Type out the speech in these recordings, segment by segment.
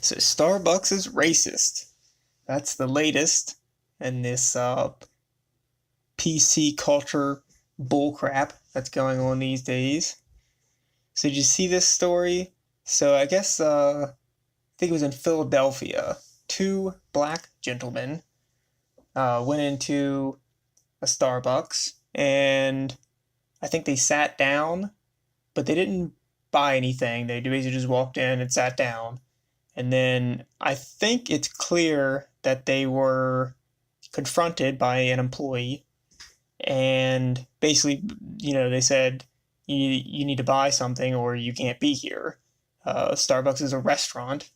So Starbucks is racist. That's the latest in this PC culture bullcrap that's going on these days. So did you see this story? So I guess I think it was in Philadelphia. Two black gentlemen went into a Starbucks and I think they sat down, but they didn't buy anything. They basically just walked in and sat down. And then I think it's clear that they were confronted by an employee and basically, they said, you need to buy something or you can't be here. Starbucks is a restaurant.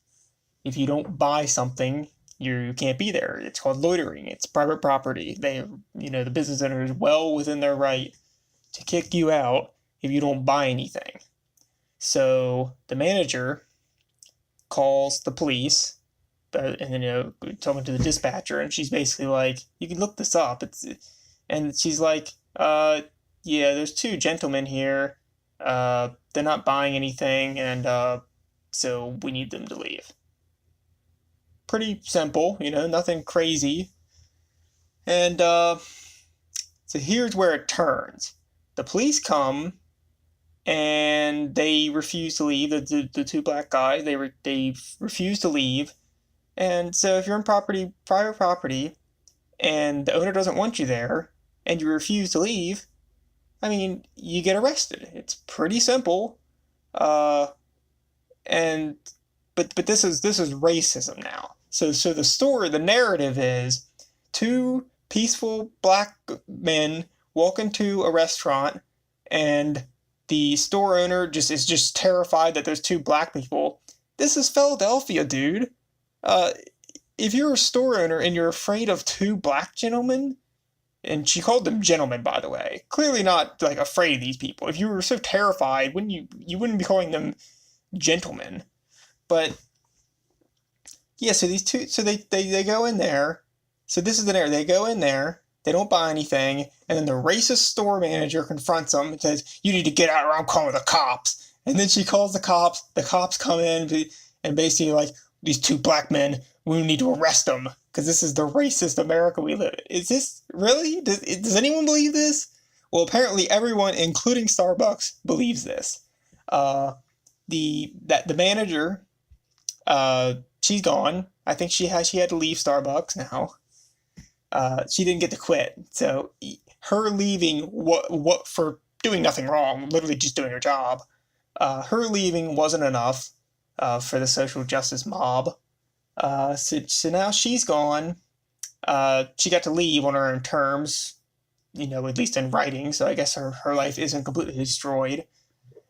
If you don't buy something, you can't be there. It's called loitering. It's private property. The business owner is well within their right to kick you out if you don't buy anything. So the manager calls the police, and then talking to the dispatcher, and she's basically like, "You can look this up." And she's like, yeah, there's two gentlemen here. They're not buying anything, and so we need them to leave." Pretty simple, nothing crazy. And so here's where it turns. The police come and they refuse to leave. The two black guys, they refuse to leave. And so if you're in private property, and the owner doesn't want you there, and you refuse to leave, I mean, you get arrested. It's pretty simple. And but this is racism now. So the narrative is two peaceful black men walk into a restaurant, and the store owner is just terrified that there's two black people. This is Philadelphia, dude. If you're a store owner and you're afraid of two black gentlemen, and she called them gentlemen, by the way, clearly not like afraid of these people. If you were so terrified, you wouldn't be calling them gentlemen. But yeah, so these two, so they go in there. So this is the narrative. They go in there, they don't buy anything, and then the racist store manager confronts them and says, "You need to get out or I'm calling the cops." And then she calls the cops. The cops come in and basically like, "These two black men, we need to arrest them because this is the racist America we live in." Is this really? Does anyone believe this? Well, apparently everyone, including Starbucks, believes this. The manager, she's gone. I think she had to leave Starbucks now. She didn't get to quit, so her leaving what for doing nothing wrong, literally just doing her job. Her leaving wasn't enough for the social justice mob. So now she's gone. She got to leave on her own terms, at least in writing. So I guess her life isn't completely destroyed.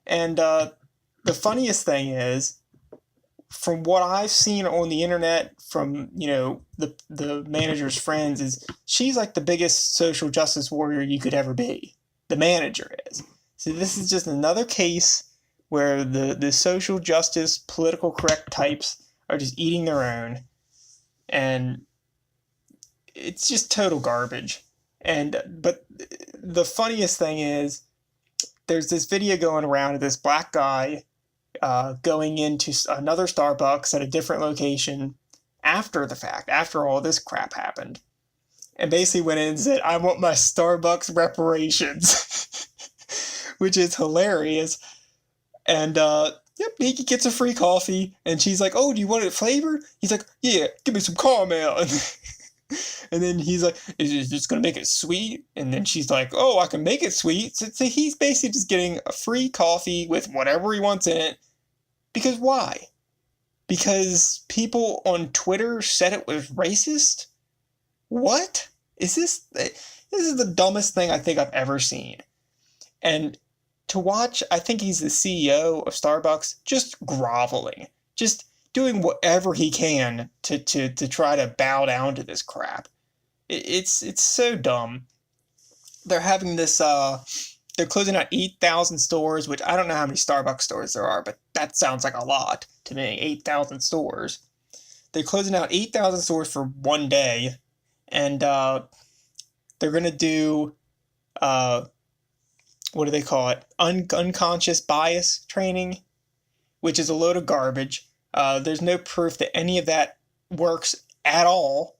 And the funniest thing is, from what I've seen on the internet from, the manager's friends, is she's like the biggest social justice warrior you could ever be. The manager is. So this is just another case where the social justice, political correct types are just eating their own. And it's just total garbage. But the funniest thing is, there's this video going around of this black guy going into another Starbucks at a different location after the fact, after all this crap happened. And basically went in and said, "I want my Starbucks reparations," which is hilarious. And yep, he gets a free coffee, and she's like, "Oh, do you want it flavored?" He's like, "Yeah, give me some caramel." And then he's like, "Is it just gonna make it sweet?" And then she's like, "Oh, I can make it sweet." So he's basically just getting a free coffee with whatever he wants in it. Because why? Because people on Twitter said it was racist? What? This is the dumbest thing I think I've ever seen. And to watch, I think he's the CEO of Starbucks, just groveling, just doing whatever he can to try to bow down to this crap. It's so dumb. They're having this, they're closing out 8,000 stores, which I don't know how many Starbucks stores there are, but that sounds like a lot to me, 8,000 stores. They're closing out 8,000 stores for one day, and they're going to do, what do they call it? Unconscious bias training, which is a load of garbage. There's no proof that any of that works at all.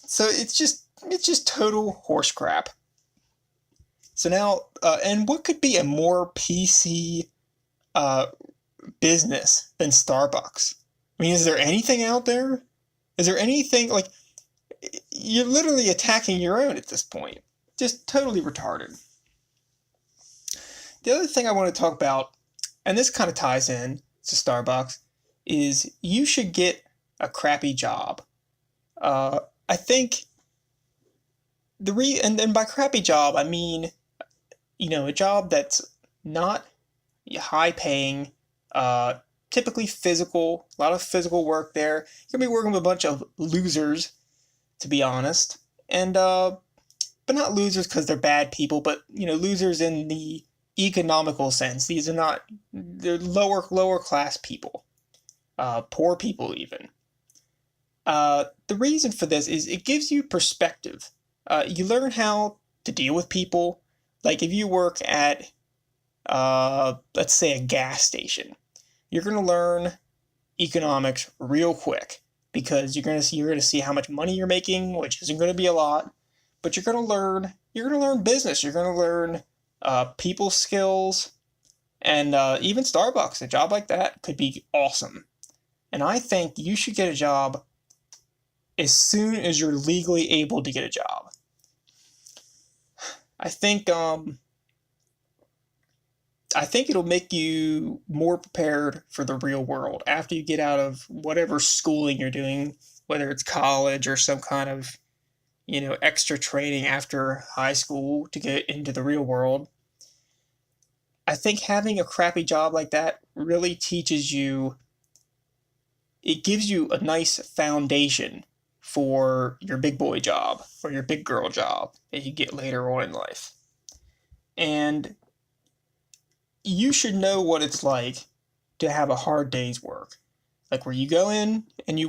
So it's just total horse crap. So now, and what could be a more PC uh, business than Starbucks? I mean, is there anything out there? Is there anything like you're literally attacking your own at this point? Just totally retarded. The other thing I want to talk about, and this kind of ties in to Starbucks, is you should get a crappy job. I think and by crappy job I mean a job that's not high paying, typically physical, a lot of physical work there. You're gonna be working with a bunch of losers, to be honest, and but not losers because they're bad people, but losers in the economical sense. These are not they're lower class people, poor people even. The reason for this is it gives you perspective. You learn how to deal with people. Like if you work at, let's say, a gas station, you're going to learn economics real quick because you're going to see how much money you're making, which isn't going to be a lot, but you're going to learn business. You're going to learn people skills, and even Starbucks. A job like that could be awesome. And I think you should get a job as soon as you're legally able to get a job. I think it'll make you more prepared for the real world after you get out of whatever schooling you're doing, whether it's college or some kind of, extra training after high school to get into the real world. I think having a crappy job like that really it gives you a nice foundation for your big boy job or your big girl job that you get later on in life. And you should know what it's like to have a hard day's work. Like where you go in and and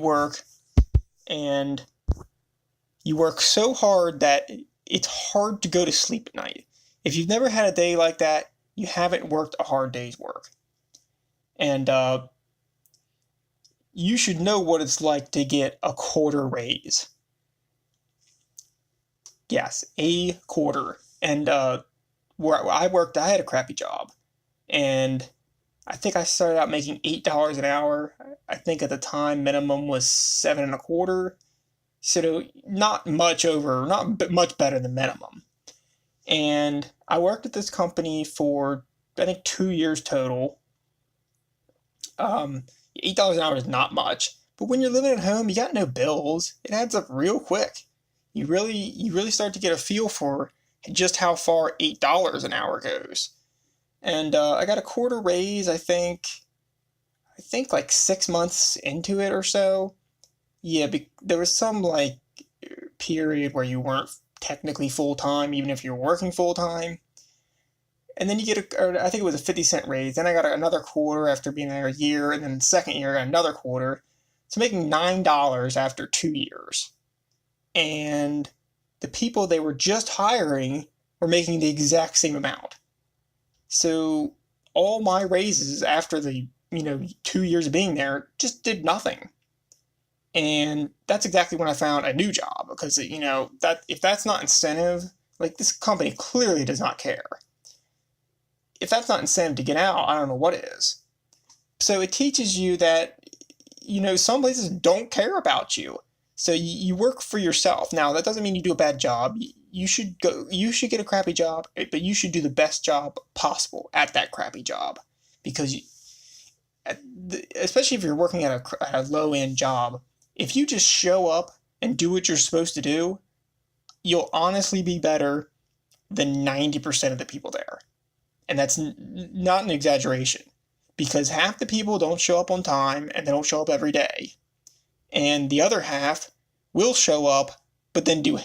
you work so hard that it's hard to go to sleep at night. If you've never had a day like that, you haven't worked a hard day's work. And you should know what it's like to get a quarter raise. Yes, a quarter. And where I worked, I had a crappy job. And I think I started out making $8 an hour. I think at the time minimum was 7 and a quarter. So not much better than minimum. And I worked at this company for I think 2 years total. $8 an hour is not much, but when you're living at home, you got no bills. It adds up real quick. You really start to get a feel for just how far $8 an hour goes. And I got a quarter raise, I think like 6 months into it or so. Yeah, there was some like period where you weren't technically full time, even if you're working full time. And then you get I think it was a 50-cent raise. Then I got another quarter after being there a year, and then the second year I got another quarter. So making $9 after 2 years. And the people they were just hiring were making the exact same amount. So all my raises after the 2 years of being there just did nothing. And that's exactly when I found a new job, because that if that's not incentive, like this company clearly does not care. If that's not incentive to get out, I don't know what is. So it teaches you that, some places don't care about you. So you work for yourself. Now, that doesn't mean you do a bad job. You should get a crappy job, but you should do the best job possible at that crappy job. Because especially if you're working at a low-end job, if you just show up and do what you're supposed to do, you'll honestly be better than 90% of the people there. And that's not an exaggeration, because half the people don't show up on time and they don't show up every day. And the other half will show up, but then do,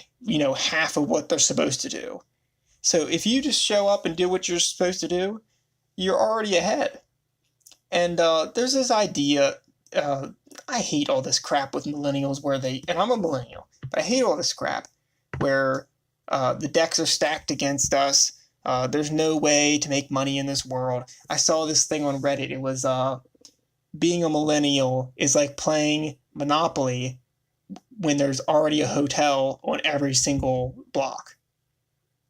half of what they're supposed to do. So if you just show up and do what you're supposed to do, you're already ahead. And there's this idea, I hate all this crap with millennials and I'm a millennial, but I hate all this crap where the decks are stacked against us. There's no way to make money in this world. I saw this thing on Reddit. It was being a millennial is like playing Monopoly when there's already a hotel on every single block.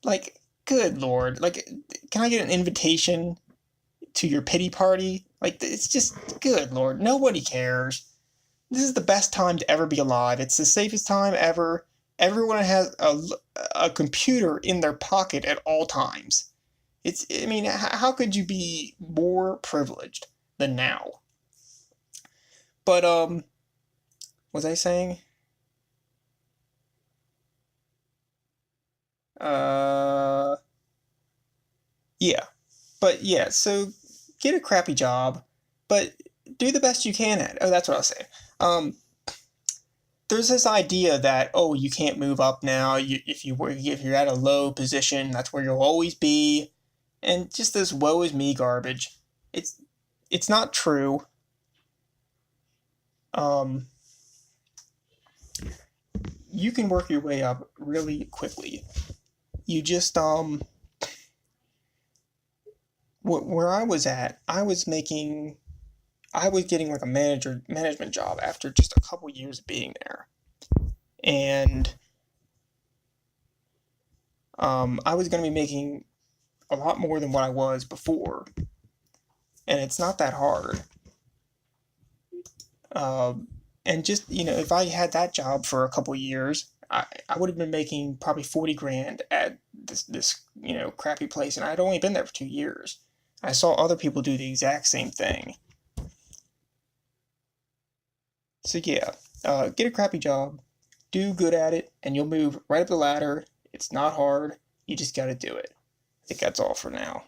Like, good lord. Like, can I get an invitation to your pity party? Like, it's just, good lord. Nobody cares. This is the best time to ever be alive. It's the safest time ever. Everyone has a computer in their pocket at all times. I mean, how could you be more privileged than now? But, what was I saying? Uh, yeah. But yeah, so get a crappy job, but do the best you can at it. Oh, that's what I was saying. Um, there's this idea that, oh, you can't move up now. If you're at a low position, that's where you'll always be, and just this woe is me garbage. It's it's not true. Um, you can work your way up really quickly. You just where I was at, I was getting like a management job after just a couple years of being there, and I was going to be making a lot more than what I was before, and it's not that hard. And just if I had that job for a couple years, I would have been making probably 40 grand at this crappy place, and I'd only been there for 2 years. I saw other people do the exact same thing. So yeah, get a crappy job, do good at it, and you'll move right up the ladder. It's not hard. You just got to do it. I think that's all for now.